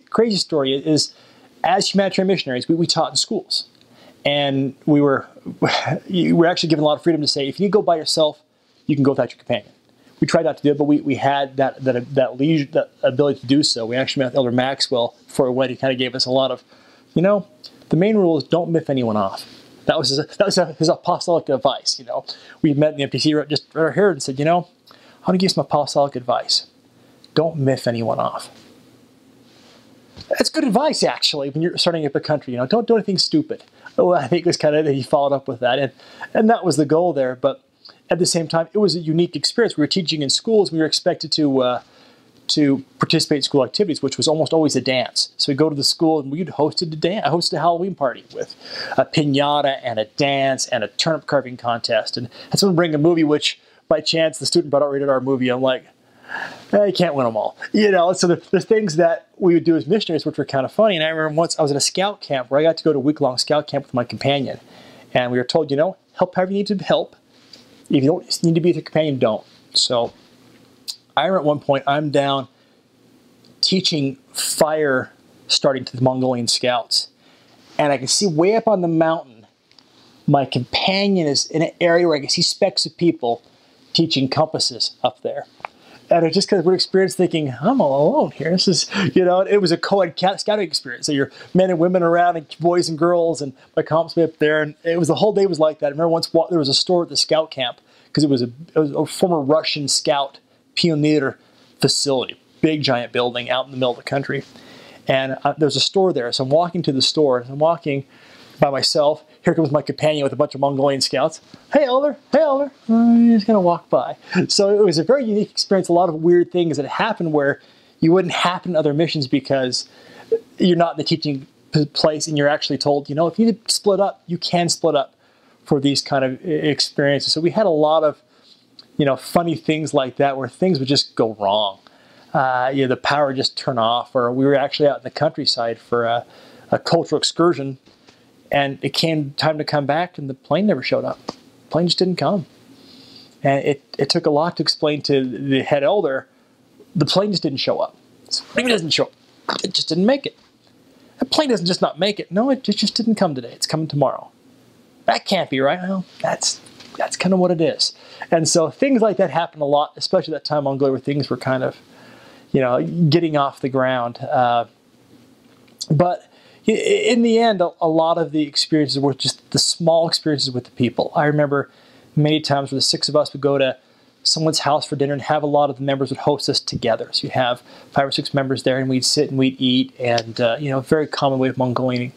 crazy story is, as humanitarian missionaries, we taught in schools. And we were actually given a lot of freedom to say, if you go by yourself, you can go without your companion. We tried not to do it, but we had that ability to do so. We actually met with Elder Maxwell for a wedding. He kind of gave us a lot of, the main rule is don't miff anyone off. That was his apostolic advice. We met in the MTC just right here and said, I want to give you some apostolic advice. Don't miff anyone off. That's good advice, actually, when you're starting up a country. Don't do anything stupid. Well, I think it was kind of, he followed up with that, and that was the goal there. But at the same time, it was a unique experience. We were teaching in schools. We were expected to participate in school activities, which was almost always a dance. So we'd go to the school and we'd hosted a dance. I hosted a Halloween party with a piñata and a dance and a turnip carving contest. And someone bring a movie, which by chance the student brought out a rated R movie. I'm like, you can't win them all. So the things that we would do as missionaries, which were kind of funny. And I remember once I was at a scout camp where I got to go to a week-long scout camp with my companion. And we were told, help however you need to help. If you don't need to be with your companion, don't. So I remember at one point, I'm down teaching fire starting to the Mongolian scouts. And I can see way up on the mountain, my companion is in an area where I can see specks of people teaching compasses up there. And it just kind of weird experience thinking, I'm all alone here. This is, it was a co-ed scouting experience. So you're men and women around and boys and girls and my comps up there. And it was the whole day was like that. I remember once there was a store at the scout camp because it was a former Russian scout pioneer facility, big giant building out in the middle of the country. And there's a store there. So I'm walking to the store and I'm walking by myself. Here comes my companion with a bunch of Mongolian scouts. Hey, Elder. Hey, Elder. He's going to walk by. So it was a very unique experience. A lot of weird things that happened where you wouldn't happen in other missions because you're not in the teaching place and you're actually told, if you need to split up, you can split up for these kind of experiences. So we had a lot of, funny things like that where things would just go wrong. The power would just turn off, or we were actually out in the countryside for a cultural excursion. And it came time to come back, and the plane never showed up. The plane just didn't come. And it took a lot to explain to the head elder, the plane just didn't show up. Maybe it doesn't show up. It just didn't make it. The plane doesn't just not make it. No, it just didn't come today. It's coming tomorrow. That can't be right. Well, that's kind of what it is. And so things like that happen a lot, especially that time in Mongolia where things were kind of, getting off the ground. But in the end, a lot of the experiences were just the small experiences with the people. I remember many times where the 6 of us would go to someone's house for dinner and have a lot of the members would host us together. So you have 5 or 6 members there and we'd sit and we'd eat and, a very common way of Mongolian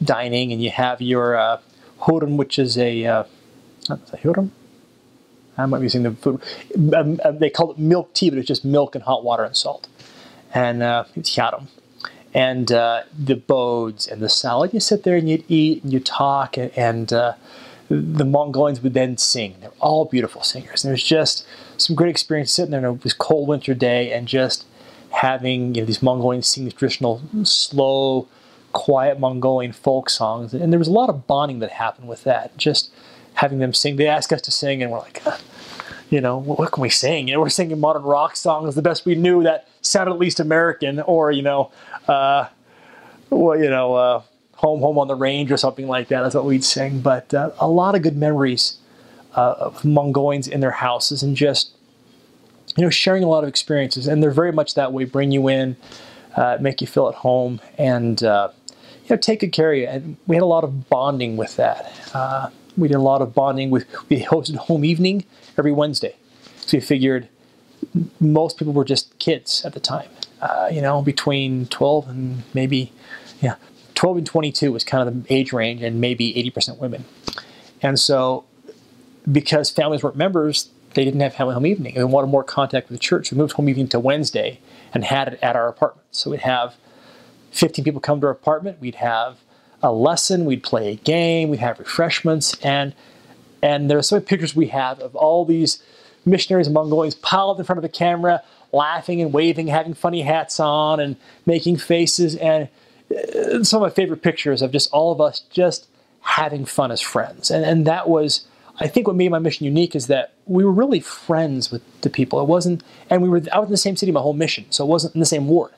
dining. And you have your hurum, which is hurum? I might be using the food. They call it milk tea, but it's just milk and hot water and salt. And it's yarum. And the bodes and the salad. You sit there and you'd eat and you talk, and the Mongolians would then sing. They're all beautiful singers. And there's just some great experience sitting there on this cold winter day and just having these Mongolians sing these traditional, slow, quiet Mongolian folk songs. And there was a lot of bonding that happened with that. Just having them sing. They asked us to sing, and we're like, what can we sing? We're singing modern rock songs, the best we knew that sounded at least American, or Home on the Range or something like that. That's what we'd sing. But a lot of good memories of Mongolians in their houses and just, sharing a lot of experiences. And they're very much that way, bring you in, make you feel at home, and, take good care of you. And we had a lot of bonding with that. We did a lot of bonding we hosted home evening every Wednesday. So we figured most people were just kids at the time. Between 12 and maybe, 12 and 22 was kind of the age range, and maybe 80% women. And so, because families weren't members, they didn't have family home evening, and we wanted more contact with the church. We moved home evening to Wednesday and had it at our apartment. So we'd have 15 people come to our apartment. We'd have a lesson. We'd play a game. We'd have refreshments, and there are so many pictures we have of all these missionaries and Mongolians piled up in front of a camera, laughing and waving, having funny hats on and making faces. And some of my favorite pictures of just all of us just having fun as friends. And that was, I think, what made my mission unique is that we were really friends with the people. It wasn't, and I was in the same city my whole mission, so it wasn't in the same ward.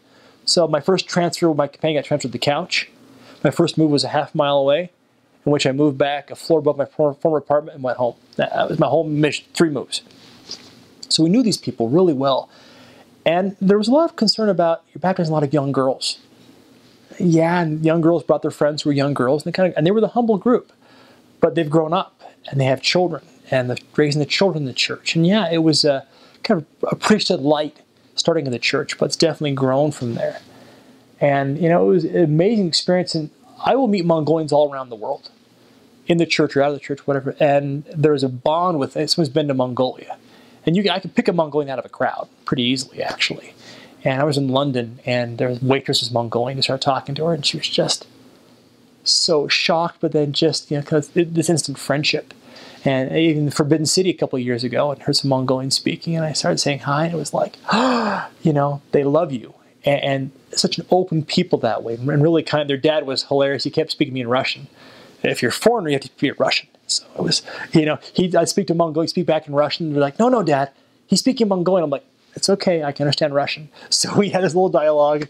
So my first transfer, my companion got transferred to the couch. My first move was a half-mile away, in which I moved back a floor above my former apartment and went home. That was my whole mission, 3 moves. So we knew these people really well. And there was a lot of concern about, you're baptizing a lot of young girls. Yeah, and young girls brought their friends who were young girls, and they were the humble group. But they've grown up, and they have children, and they're raising the children in the church. And yeah, it was a kind of a priesthood light starting in the church, but it's definitely grown from there. And, it was an amazing experience. And I will meet Mongolians all around the world, in the church or out of the church, whatever. And there's a bond with it. Someone's been to Mongolia. And I could pick a Mongolian out of a crowd pretty easily, actually. And I was in London, and there was a waitress was Mongolian. I started talking to her, and she was just so shocked, but then just, because this instant friendship. And even in Forbidden City a couple of years ago, and heard some Mongolians speaking, and I started saying hi, and it was like, they love you. And such an open people that way, and really kind. Their dad was hilarious. He kept speaking to me in Russian. If you're a foreigner, you have to speak Russian. So it was, I'd speak to Mongolian, speak back in Russian, and they're like, no, Dad, he's speaking Mongolian. I'm like, it's okay, I can understand Russian. So we had this little dialogue,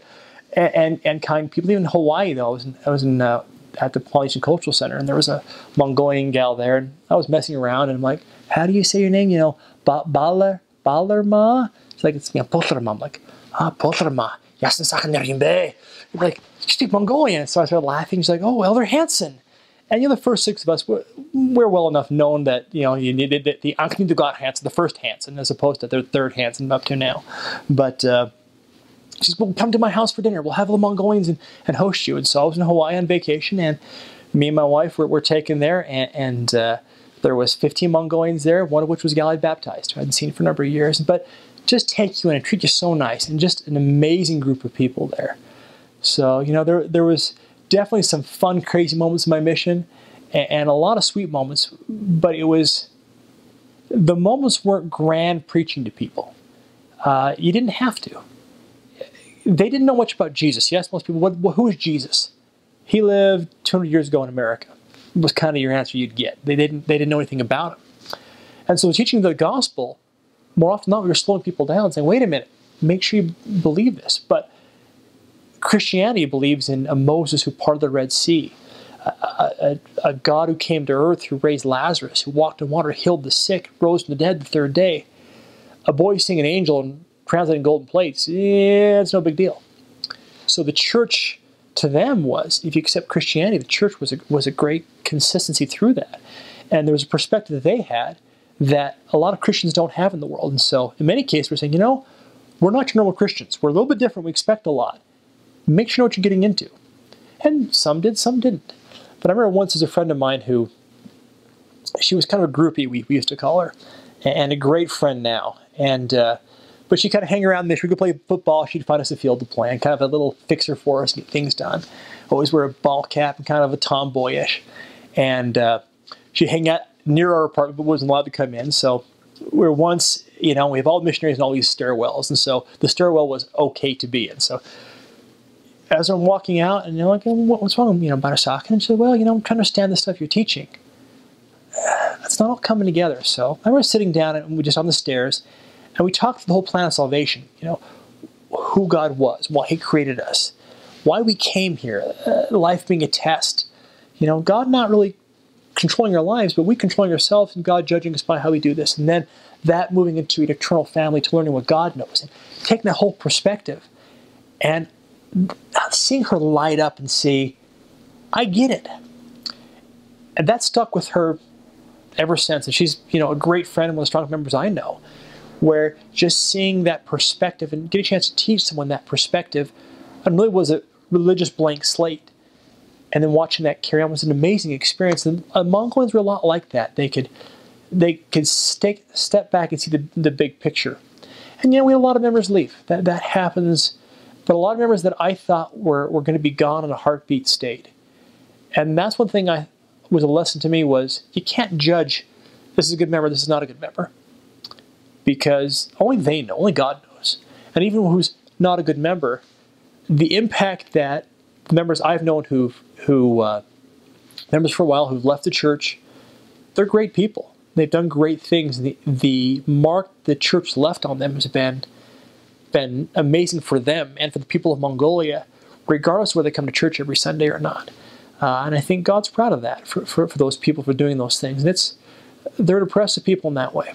and kind people. Even in Hawaii, though, I was in at the Polynesian Cultural Center, and there was a Mongolian gal there, and I was messing around, and I'm like, how do you say your name? Balarma? It's like, it's Potrama. I'm like, Potrama. Yasin Sakhandarimbe. You're like, you speak Mongolian. So I started laughing. She's like, oh, Elder Hansen. And the first 6 of us we're well enough known that you needed the Anknidugat Hansen, the first Hansen, as opposed to their third Hansen up to now. But she says, well, come to my house for dinner. We'll have the Mongolians and host you. And so I was in Hawaii on vacation, and me and my wife were taken there, and there was 15 Mongolians there, one of which was a gal I'd baptized, who I hadn't seen for a number of years. But just take you in and treat you so nice, and just an amazing group of people there. So there was definitely some fun, crazy moments in my mission, and a lot of sweet moments, but the moments weren't grand preaching to people. You didn't have to. They didn't know much about Jesus. You ask most people, who is Jesus? He lived 200 years ago in America. Was kind of your answer you'd get. They didn't know anything about him. And so teaching the gospel, more often than not, we were slowing people down and saying, wait a minute, make sure you believe this. But Christianity believes in a Moses who parted the Red Sea, a God who came to earth, who raised Lazarus, who walked on water, healed the sick, rose from the dead the 3rd day. A boy seeing an angel and translating golden plates, it's no big deal. So the church to them was, if you accept Christianity, the church was a great consistency through that. And there was a perspective that they had that a lot of Christians don't have in the world. And so in many cases we're saying, we're not your normal Christians. We're a little bit different. We expect a lot. Make sure you know what you're getting into. And some did, some didn't. But I remember once there's a friend of mine who, she was kind of a groupie, we used to call her, and a great friend now. And but she'd kind of hang around this. We could play football. She'd find us a field to play, and kind of a little fixer for us, get things done. Always wear a ball cap and kind of a tomboyish. And she'd hang out near our apartment, but wasn't allowed to come in. So we were once, we have all the missionaries and all these stairwells. And so the stairwell was okay to be in. So as I'm walking out, and they're like, what's wrong, Barasakan? And she said, well, I'm trying to understand the stuff you're teaching. It's not all coming together. So I remember sitting down, and we just on the stairs, and we talked the whole plan of salvation, who God was, why he created us, why we came here, life being a test. God not really controlling our lives, but we controlling ourselves, and God judging us by how we do this. And then that moving into an eternal family to learning what God knows, and taking that whole perspective, and seeing her light up and see, I get it. And that stuck with her ever since. And she's, a great friend and one of the strongest members I know, where just seeing that perspective and getting a chance to teach someone that perspective, and really was a religious blank slate. And then watching that carry on was an amazing experience. And Mongolians were a lot like that. They could step back and see the big picture. And we had a lot of members leave. That happens. But a lot of members that I thought were going to be gone in a heartbeat stayed. And that's one thing was a lesson to me was, you can't judge, this is a good member, this is not a good member. Because only they know, only God knows. And even who's not a good member, the impact that the members I've known who members for a while who've left the church, they're great people. They've done great things. The mark the church left on them has been been amazing for them and for the people of Mongolia, regardless of whether they come to church every Sunday or not. And I think God's proud of that for those people for doing those things. And they're an oppressive people in that way.